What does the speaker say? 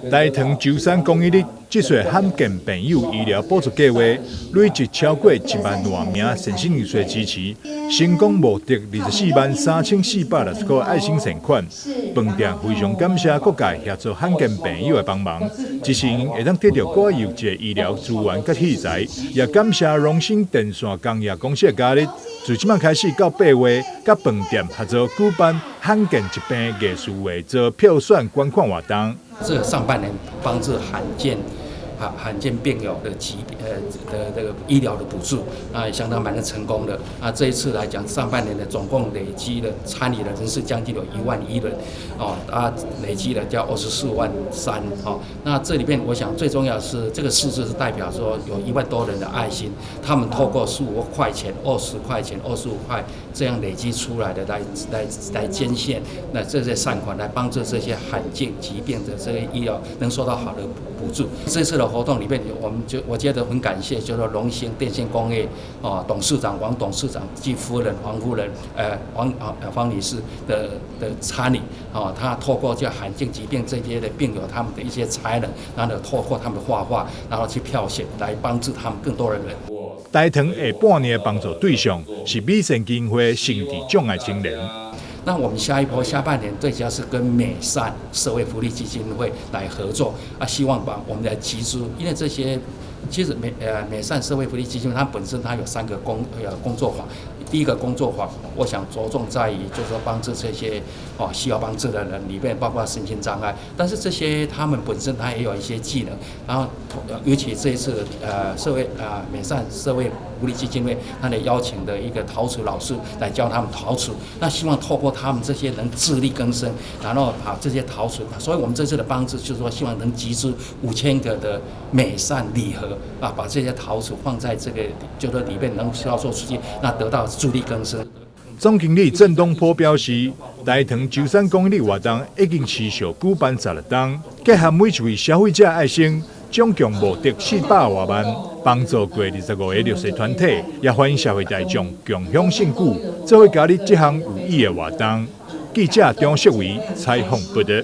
大塘舟山公益日这岁罕见朋友医疗补助计划，累计超过1万多名身心人士支持，成功募得243460个爱心善款。饭店非常感谢各界协助罕见朋友的帮忙，一时会当得到挂有一个医疗资源甲器材，也感谢荣兴电线工业公司的加入。从即摆开始到8月，甲饭店合作举办罕见疾病艺术会做票选观看活动。这上半年帮助罕见病友的这个医疗的补助也相当蛮成功的这一次来讲，上半年的总共累积的参与的人士将近有11000人累积了叫24万3那这里面我想最重要的是这个数字是代表说有1万多人的爱心，他们透过15块钱、20块钱、25块这样累积出来的来捐献，那这些善款来帮助这些罕见疾病的这些医疗能受到好的补助。这次的活动里面，我觉得很感谢，就是荣兴电线工业董事长王董事长及夫人黄夫人方女士的参与他透过这罕见疾病这些的病友他们的一些才能，然后透过他们的画画，然后去票选来帮助他们更多的人。大塘下半年的帮助对象是美善基金会心智障碍青年。那我们下半年最主要是跟美善社会福利基金会来合作希望把我们的集资，因为这些其实美善社会福利基金会它本身它有3个工作坊。第一个工作坊，我想着重在于就是说帮助这些需要帮助的人，里面包括身心障碍，但是这些他们本身他也有一些技能，然后尤其这一次美善社会福利基金会，他们邀请的一个陶瓷老师来教他们陶瓷，那希望透过他们这些人自力更生，然后把这些陶瓷，所以我们这次的帮助就是说希望能集资5000个的美善礼盒把这些陶瓷放在这个就是里面能销售出去，那得到自力更生。总经理郑东坡表示，大塘舟山公益日活动已经持续举办16天，结合每一位消费者爱心，总共募得400多万，帮助过25个弱势团体，也欢迎社会大众共享盛举，做伙加入这项有意义的活动。记者张淑维采访报道。